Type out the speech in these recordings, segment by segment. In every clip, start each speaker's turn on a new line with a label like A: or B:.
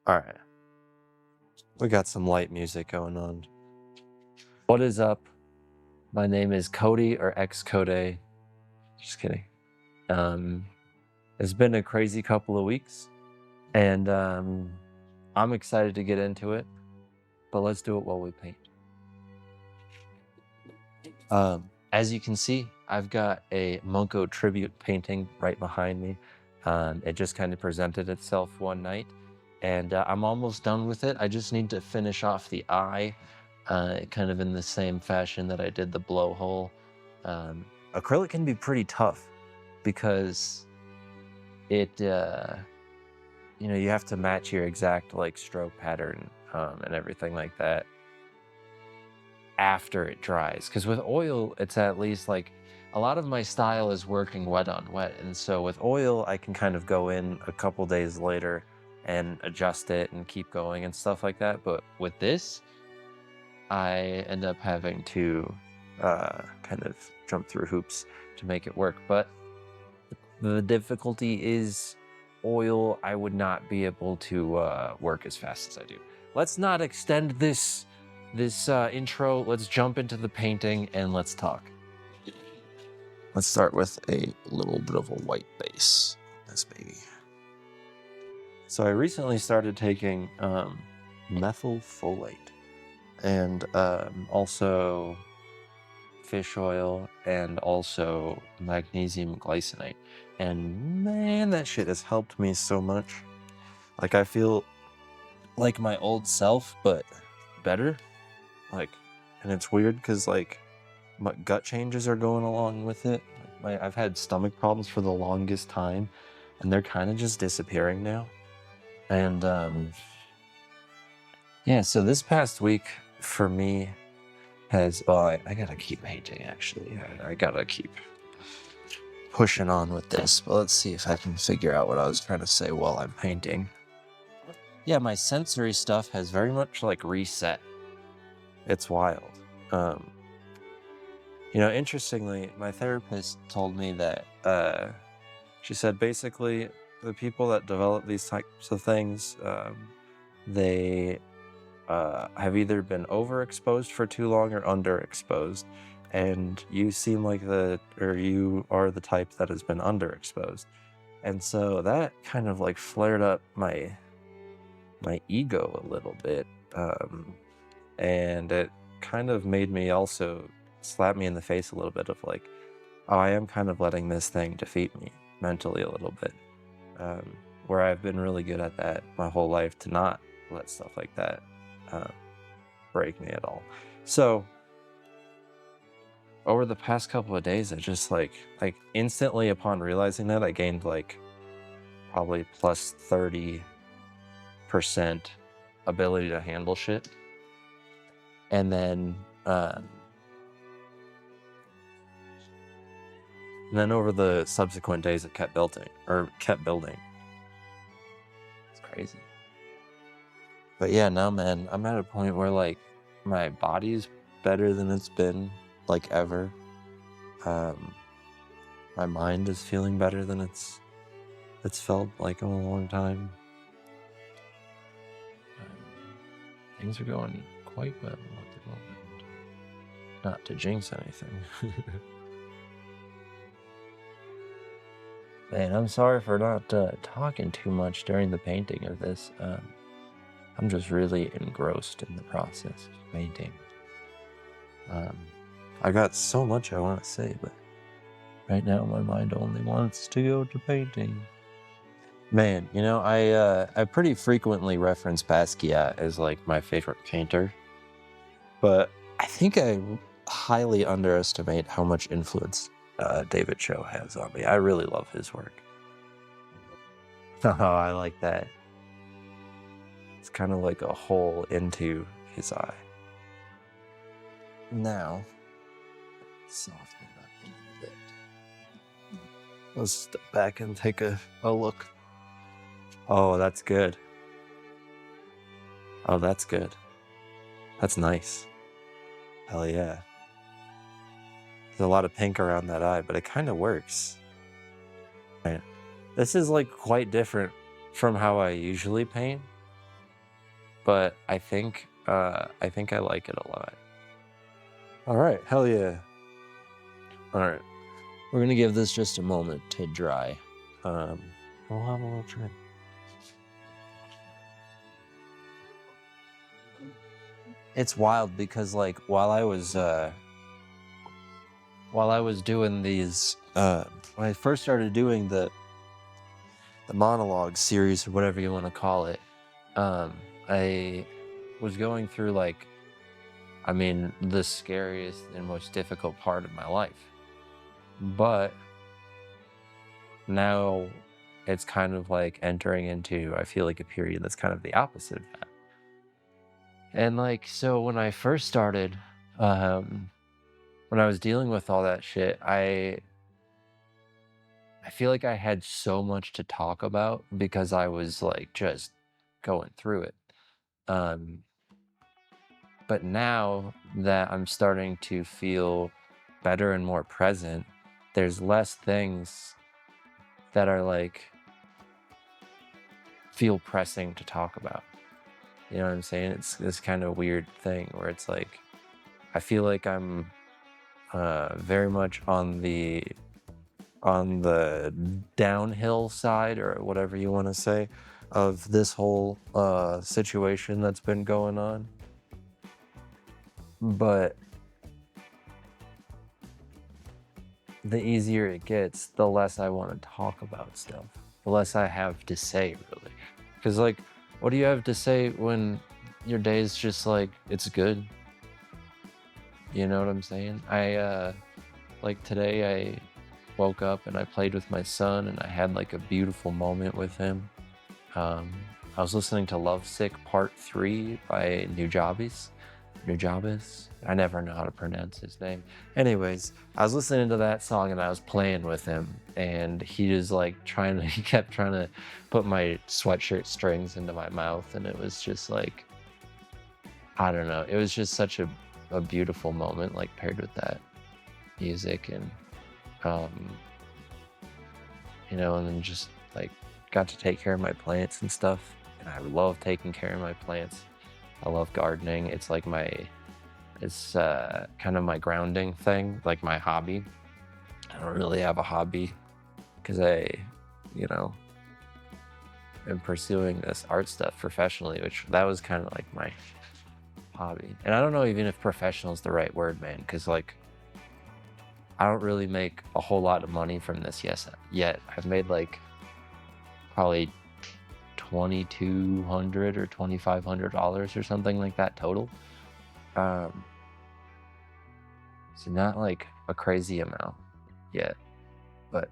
A: All right, we got some light music going on. What is up? My name is Cody or X-Code. Just kidding. It's been a crazy couple of weeks, and I'm excited to get into it, but let's do it while we paint. As you can see, I've got a Munko tribute painting right behind me. It just kind of presented itself one night, and I'm almost done with it. I just need to finish off the eye, kind of in the same fashion that I did the blowhole. Acrylic can be pretty tough because it, you have to match your exact like stroke pattern and everything like that after it dries, because with oil it's at least like a lot of my style is working wet on wet, and so with oil I can kind of go in a couple days later and adjust it and keep going and stuff like that. But with this I end up having to kind of jump through hoops to make it work. But the difficulty is oil. I would not be able to work as fast as I do. Let's not extend this intro. Let's jump into the painting and let's talk. Let's start with a little bit of a white base. This baby. So I recently started taking methylfolate and also fish oil and also magnesium glycinate, and man, that shit has helped me so much. Like, I feel like my old self but better. Like, and it's weird because like my gut changes are going along with it. I've had stomach problems for the longest time and they're kind of just disappearing now. And yeah, so this past week for me has, well, I gotta keep painting actually. I gotta keep pushing on with this, but let's see if I can figure out what I was trying to say while I'm painting. Yeah, my sensory stuff has very much like reset. It's wild. Interestingly, my therapist told me that she said basically the people that develop these types of things, they have either been overexposed for too long or underexposed, and you seem like you are the type that has been underexposed. And so that kind of like flared up my ego a little bit, and it kind of made me also slap me in the face a little bit of like, oh, I am kind of letting this thing defeat me mentally a little bit, where I've been really good at that my whole life, to not let stuff like that break me at all. So over the past couple of days, I just like instantly upon realizing that, I gained like probably plus 30% ability to handle shit. And then over the subsequent days it kept building. It's crazy. But yeah, no man, I'm at a point where like my body's better than it's been like ever. My mind is feeling better than it's felt like in a long time. Things are going quite well at the moment. Not to jinx anything. Man, I'm sorry for not talking too much during the painting of this. I'm just really engrossed in the process of painting. I got so much I want to say, but right now my mind only wants to go to painting. Man, I pretty frequently reference Basquiat as like my favorite painter, but I think I highly underestimate how much influence David Choe has on me. I really love his work. Oh, I like that. It's kind of like a hole into his eye. Now, soften it up a little bit. Let's step back and take a look. Oh, that's good. Oh, that's good. That's nice. Hell yeah. There's a lot of pink around that eye, but it kind of works. Right. This is like quite different from how I usually paint. but I think I like it a lot. All right, hell yeah. All right, we're gonna give this just a moment to dry. We'll have a little try. It's wild because like while I was doing these when I first started doing the monologue series or whatever you want to call it, I was going through like, I mean, the scariest and most difficult part of my life. But now it's kind of like entering into, I feel like, a period that's kind of the opposite of that. And like, so when I first started, when I was dealing with all that shit, I feel like I had so much to talk about because I was like just going through it. But now that I'm starting to feel better and more present, there's less things that are like feel pressing to talk about. You know what I'm saying? It's this kind of weird thing where it's like, I feel like I'm very much on the downhill side, or whatever you want to say, of this whole situation that's been going on. But the easier it gets, the less I want to talk about stuff, the less I have to say, really. Because like, what do you have to say when your day's just like, it's good? You know what I'm saying? Like today I woke up and I played with my son and I had like a beautiful moment with him. I was listening to Lovesick Part 3 by Nujabes. I never know how to pronounce his name. Anyways, I was listening to that song and I was playing with him, and he was like he kept trying to put my sweatshirt strings into my mouth, and it was just like, I don't know, it was just such a beautiful moment, like paired with that music, and you know, and then just like got to take care of my plants and stuff, and I love taking care of my plants. I love gardening. It's like it's kind of my grounding thing, like my hobby. I don't really have a hobby because I, you know, am pursuing this art stuff professionally, which that was kind of like my hobby. And I don't know even if professional is the right word, man, because like, I don't really make a whole lot of money from this yet. I've made like probably $2,200 or $2,500 or something like that total. So not like a crazy amount yet, but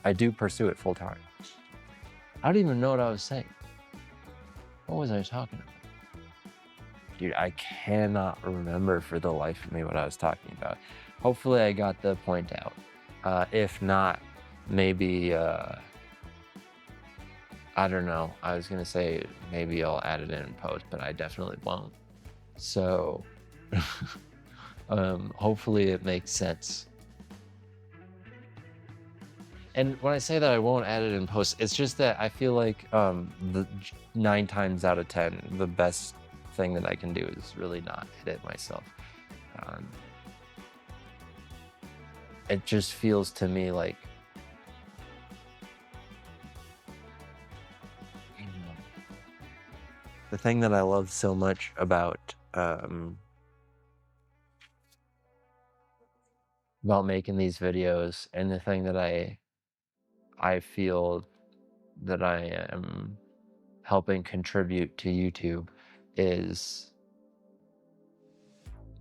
A: I do pursue it full time. I don't even know what I was saying. What was I talking about? Dude, I cannot remember for the life of me what I was talking about. Hopefully I got the point out. If not, maybe, I don't know. I was gonna say maybe I'll add it in post, but I definitely won't. So, hopefully it makes sense. And when I say that I won't add it in post, it's just that I feel like the 9 times out of 10, the best thing that I can do is really not edit myself. It just feels to me like, the thing that I love so much about making these videos, and the thing that I feel that I am helping contribute to YouTube, is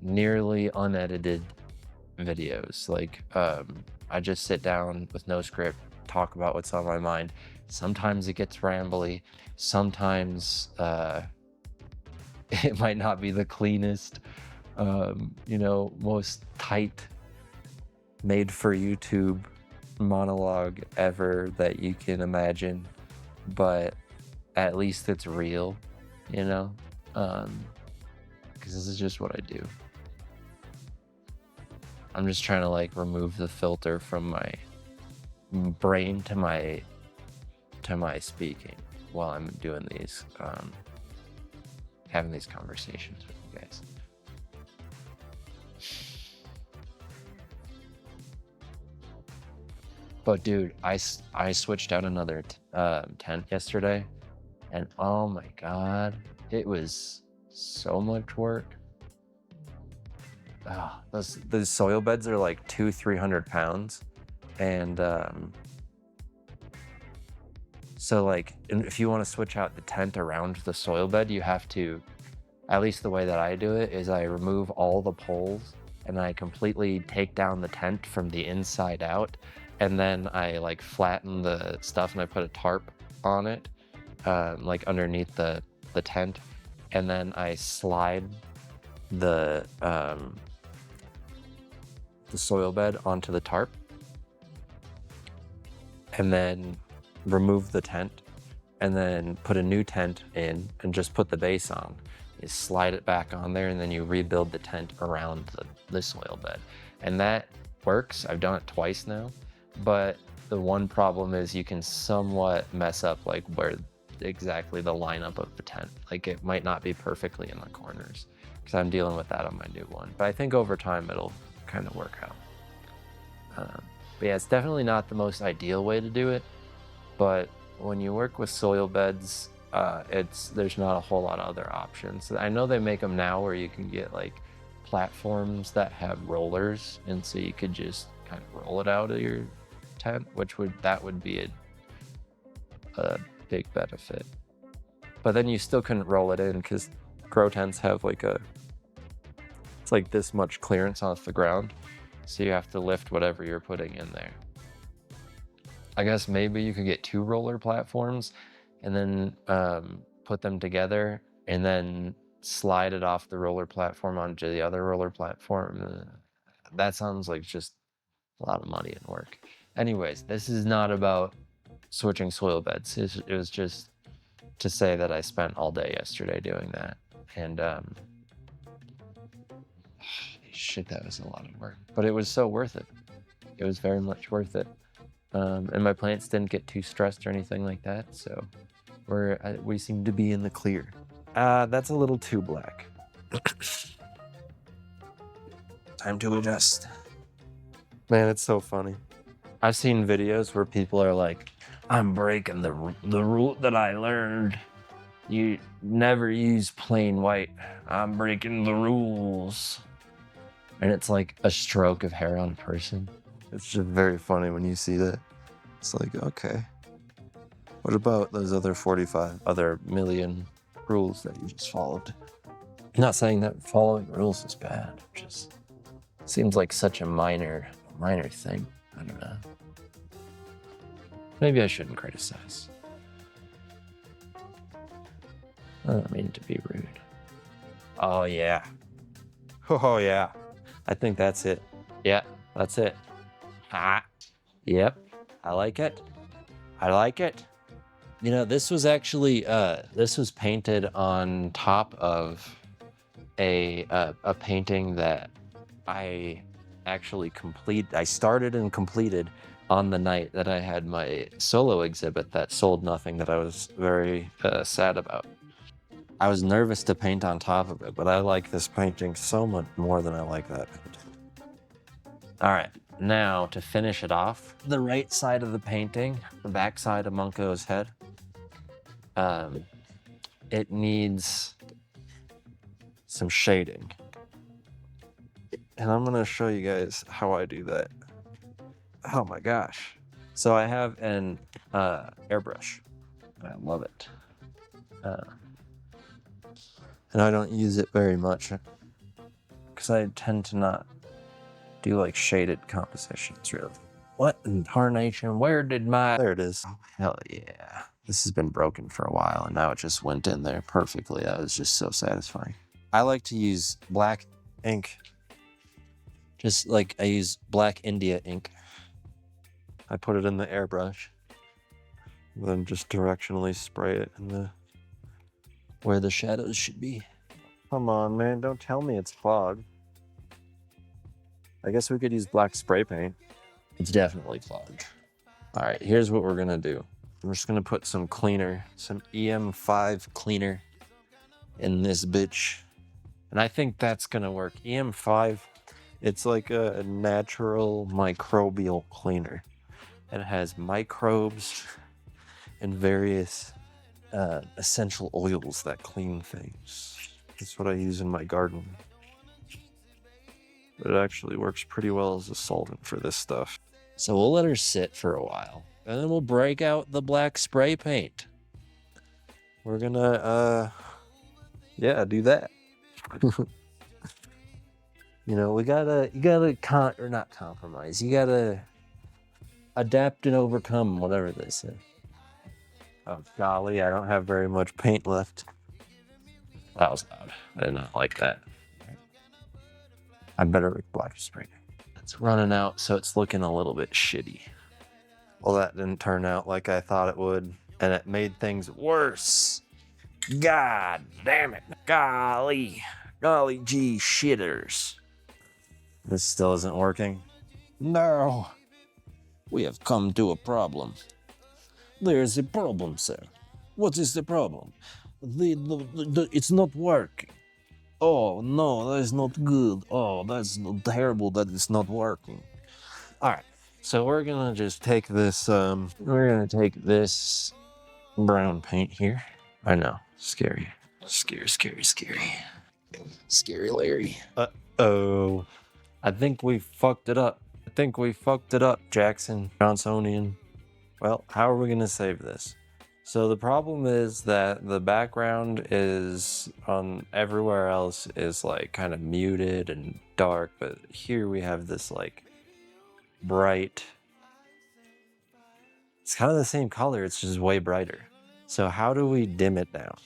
A: nearly unedited videos. Like, I just sit down with no script, talk about what's on my mind. Sometimes it gets rambly. Sometimes it might not be the cleanest, you know, most tight, made for YouTube monologue ever that you can imagine, but at least it's real, you know, because this is just what I do. I'm just trying to like remove the filter from my brain to my to my speaking while I'm doing these, having these conversations with you guys. But dude, I switched out another tent yesterday, and oh my god, it was so much work. Those soil beds are like 200-300 pounds, and so like if you want to switch out the tent around the soil bed, you have to, at least the way that I do it is I remove all the poles and I completely take down the tent from the inside out, and then I like flatten the stuff and I put a tarp on it, like underneath the tent, and then I slide the soil bed onto the tarp, and then remove the tent, and then put a new tent in and just put the base on. You slide it back on there, and then you rebuild the tent around the soil bed. And that works. I've done it twice now, but the one problem is you can somewhat mess up like where exactly the lineup of the tent. Like it might not be perfectly in the corners, because I'm dealing with that on my new one. But I think over time it'll kind of work out. But yeah, it's definitely not the most ideal way to do it, but when you work with soil beds, there's not a whole lot of other options. I know they make them now where you can get like platforms that have rollers, and so you could just kind of roll it out of your tent, that would be a big benefit. But then you still couldn't roll it in, because grow tents have like it's like this much clearance off the ground, so you have to lift whatever you're putting in there. I guess maybe you could get 2 roller platforms and then put them together and then slide it off the roller platform onto the other roller platform. That sounds like just a lot of money and work. Anyways, this is not about switching soil beds. It was just to say that I spent all day yesterday doing that. And shit, that was a lot of work. But it was so worth it. It was very much worth it. And my plants didn't get too stressed or anything like that, so we seem to be in the clear. That's a little too black. Time to adjust. Man, it's so funny. I've seen videos where people are like, I'm breaking the rule that I learned. You never use plain white. I'm breaking the rules. And it's like a stroke of hair on a person. It's just very funny when you see that. It's like, okay, what about those other 45 other million rules that you just followed? I'm not saying that following rules is bad. It just seems like such a minor thing. I don't know. Maybe I shouldn't criticize. I don't mean to be rude. Oh yeah. Oh yeah. I think that's it. Yeah, that's it. Yep. I like it. I like it. You know, this was actually this was painted on top of a painting that I actually I started and completed on the night that I had my solo exhibit that sold nothing, that I was very sad about. I was nervous to paint on top of it, but I like this painting so much more than I like that painting. All right, now to finish it off, the right side of the painting, the back side of Munko's head, it needs some shading. And I'm gonna show you guys how I do that. Oh my gosh. So I have an airbrush. I love it. And I don't use it very much because I tend to not do like shaded compositions really. What in tarnation? Where did there it is. Oh, hell yeah. This has been broken for a while and now it just went in there perfectly. That was just so satisfying. I like to use black ink. Just like I use black India ink. I put it in the airbrush, then just directionally spray it in where the shadows should be. Come on, man, don't tell me it's clogged. I guess we could use black spray paint. It's definitely clogged. All right, here's what we're gonna do. I'm just gonna put some cleaner, some EM5 cleaner in this bitch. And I think that's gonna work. EM5, it's like a natural microbial cleaner. And it has microbes and various essential oils that clean things. That's what I use in my garden. But it actually works pretty well as a solvent for this stuff. So we'll let her sit for a while, and then we'll break out the black spray paint. We're gonna, yeah, do that. You know, you gotta not compromise. You gotta adapt and overcome, whatever they say. Oh, golly, I don't have very much paint left. That was loud. I did not like that. I better reply to spray. It's running out, so it's looking a little bit shitty. Well, that didn't turn out like I thought it would, and it made things worse. God damn it. Golly gee shitters. This still isn't working. No. We have come to a problem. There's a problem, sir. What is the problem? It's not working. Oh, no, that's not good. Oh, that's terrible that it's not working. All right, so we're gonna just take this, we're gonna take this brown paint here. I know, scary. Scary Larry. Uh-oh. I think we fucked it up. Jackson Johnsonian. Well, how are we gonna save this? So the problem is that the background is on everywhere else is like kind of muted and dark, but here we have this like bright. It's kind of the same color, it's just way brighter. So how do we dim it down?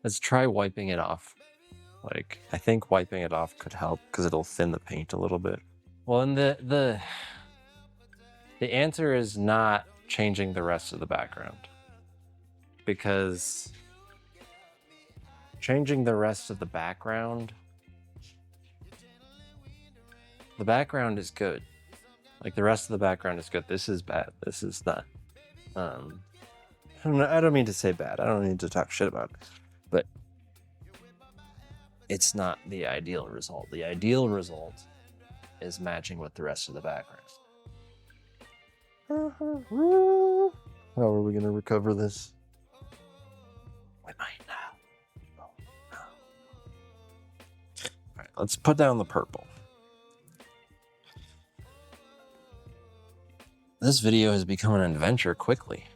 A: Let's try wiping it off. Like, I think wiping it off could help because it'll thin the paint a little bit. Well, and the answer is not changing the rest of the background, because changing the rest of the background is good. Like, the rest of the background is good. This is bad. This is not. I don't mean to say bad. I don't need to talk shit about it. But it's not the ideal result. The ideal result is matching with the rest of the background. How are we going to recover this? We might now. Oh, no. All right, let's put down the purple. This video has become an adventure quickly.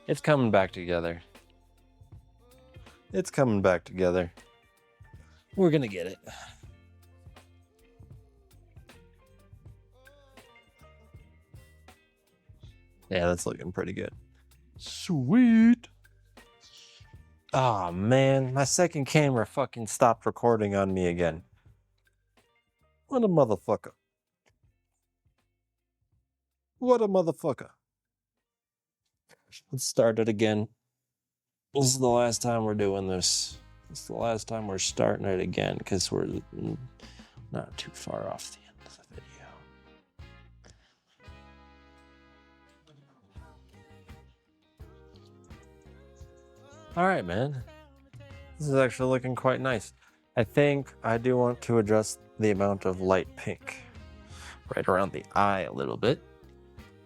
A: It's coming back together. We're gonna get it. Yeah, that's looking pretty good. Sweet. Oh man, my second camera fucking stopped recording on me again. What a motherfucker. Let's start it again. This is the last time we're doing this. It's the last time we're starting it again because we're not too far off the end of the video. All right, man. This is actually looking quite nice. I think I do want to adjust the amount of light pink right around the eye a little bit.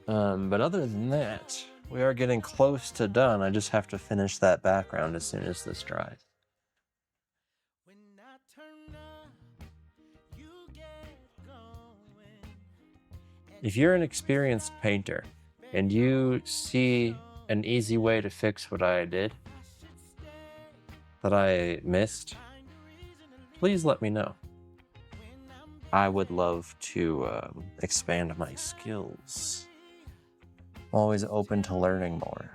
A: But other than that, we are getting close to done. I just have to finish that background as soon as this dries. If you're an experienced painter and you see an easy way to fix what I did, that I missed, please let me know. I would love to expand my skills. I'm always open to learning more.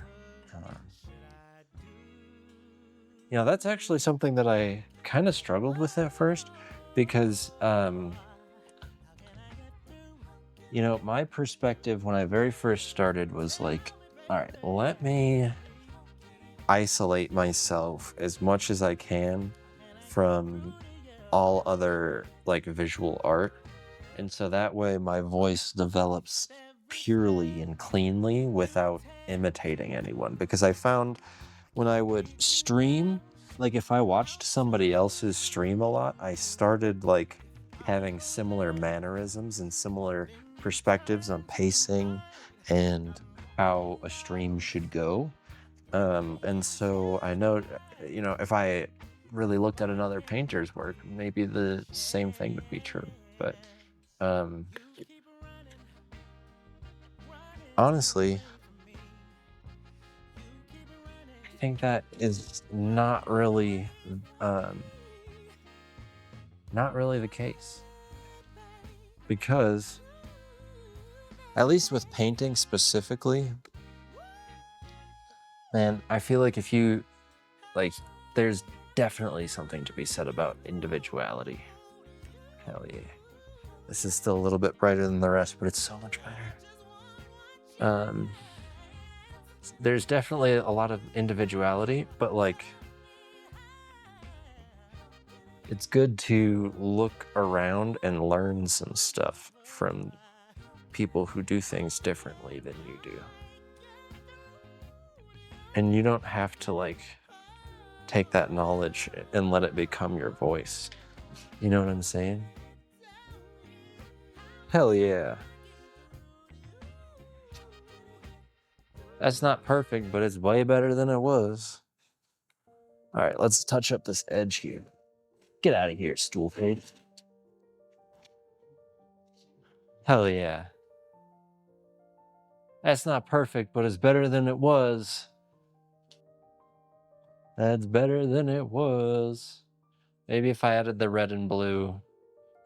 A: You know, that's actually something that I kind of struggled with at first because, you know, my perspective when I very first started was like, all right, let me isolate myself as much as I can from all other like visual art And so that way my voice develops purely and cleanly without imitating anyone. Because I found when I would stream, like if I watched somebody else's stream a lot, I started like having similar mannerisms and similar perspectives on pacing and how a stream should go. And so I know, if I really looked at another painter's work, maybe the same thing would be true. But honestly, I think that is not really the case. Because at least with painting specifically, man, I feel like if you there's definitely something to be said about individuality. Hell yeah. This is still a little bit brighter than the rest, but it's so much better. There's definitely a lot of individuality, but it's good to look around and learn some stuff from people who do things differently than you do. And you don't have to take that knowledge and let it become your voice. You know what I'm saying? Hell yeah. That's not perfect, but it's way better than it was. All right, let's touch up this edge here. Get out of here, stool face. Hell yeah. That's not perfect, but it's better than it was. That's better than it was. Maybe if I added the red and blue,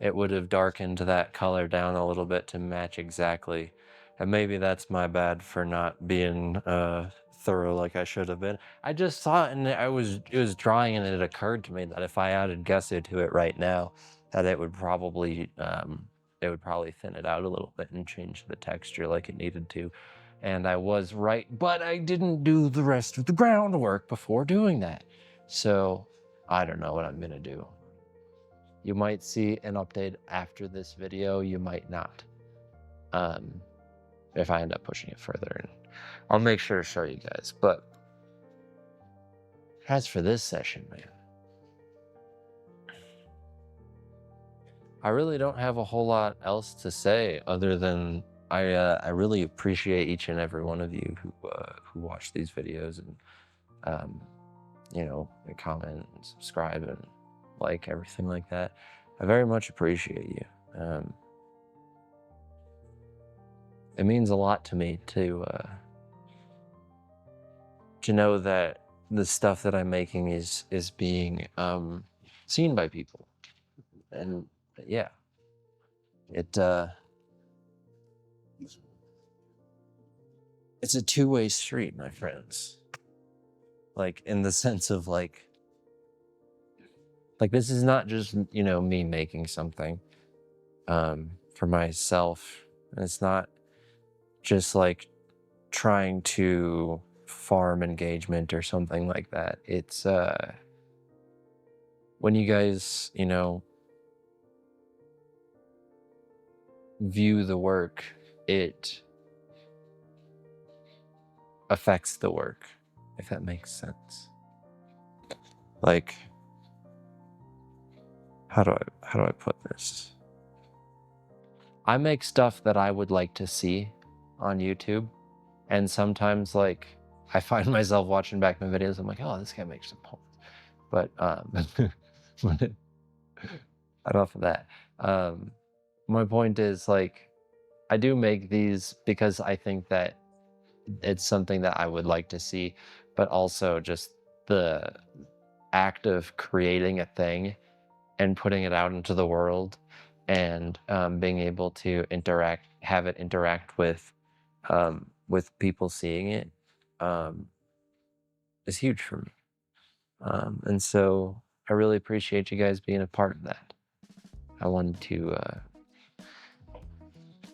A: it would have darkened that color down a little bit to match exactly. And maybe that's my bad for not being thorough like I should have been. I just saw it and it was drawing, and it occurred to me that if I added gesso to it right now, that it would probably thin it out a little bit and change the texture like it needed to. And I was right, but I didn't do the rest of the groundwork before doing that. So I don't know what I'm gonna do. You might see an update after this video, you might not. If I end up pushing it further, and I'll make sure to show you guys. But as for this session, man, I really don't have a whole lot else to say other than I really appreciate each and every one of you who watch these videos and and comment and subscribe and like everything like that. I very much appreciate you. It means a lot to me to know that the stuff that I'm making is being seen by people. And yeah, it's a two-way street, my friends. In the sense of this is not just me making something for myself. It's not just trying to farm engagement or something like that. It's when you guys view the work, it affects the work, if that makes sense. How do I put this? I make stuff that I would like to see on YouTube, and sometimes I find myself watching back my videos, I'm like, oh, this guy makes some poems. But enough of that. My point is I do make these because I think that it's something that I would like to see, but also just the act of creating a thing and putting it out into the world and being able to have it interact with people seeing it is huge for me. And so I really appreciate you guys being a part of that. I wanted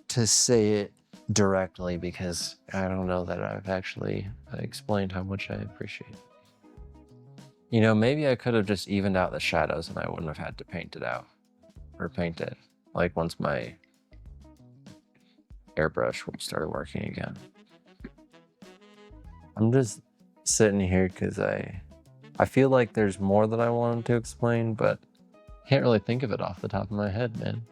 A: to say it directly because I don't know that I've actually explained how much I appreciate it. Maybe I could have just evened out the shadows and I wouldn't have had to paint it out or paint it once my airbrush started working again. I'm just sitting here because I feel like there's more that I wanted to explain, but can't really think of it off the top of my head, man.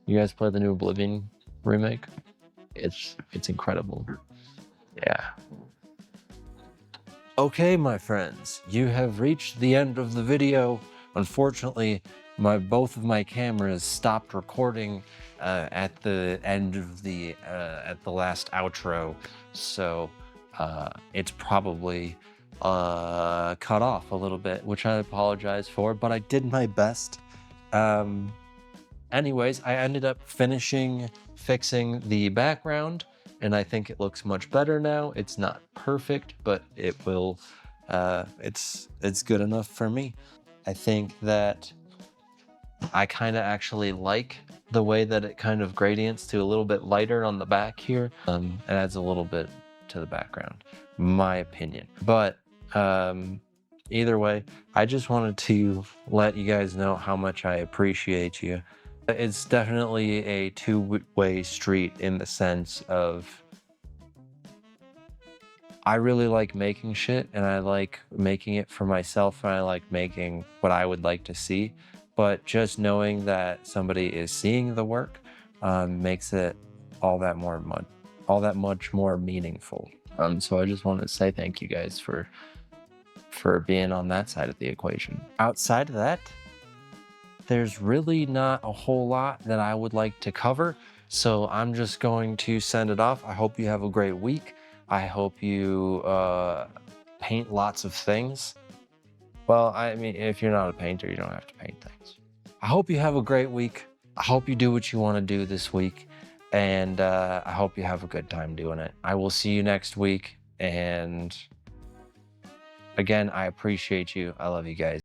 A: You guys play the new Oblivion remake? It's incredible. Yeah. Okay, my friends, you have reached the end of the video. Unfortunately, both of my cameras stopped recording at the end of the at the last outro, so it's probably cut off a little bit, which I apologize for, but I did my best. Anyways, I ended up fixing the background, and I think it looks much better now. It's not perfect, but it will, it's good enough for me. I think that I kind of actually like the way that it kind of gradients to a little bit lighter on the back here. It adds a little bit to the background, my opinion. But either way, I just wanted to let you guys know how much I appreciate you. It's definitely a two-way street in the sense of I really like making shit, and I like making it for myself, and I like making what I would like to see. But just knowing that somebody is seeing the work makes it all that much more meaningful. So I just wanted to say thank you guys for being on that side of the equation. Outside of that, there's really not a whole lot that I would like to cover, so I'm just going to send it off. I hope you have a great week. I hope you paint lots of things. Well, I mean, if you're not a painter, you don't have to paint things. I hope you have a great week. I hope you do what you want to do this week, and I hope you have a good time doing it. I will see you next week, and again, I appreciate you. I love you guys.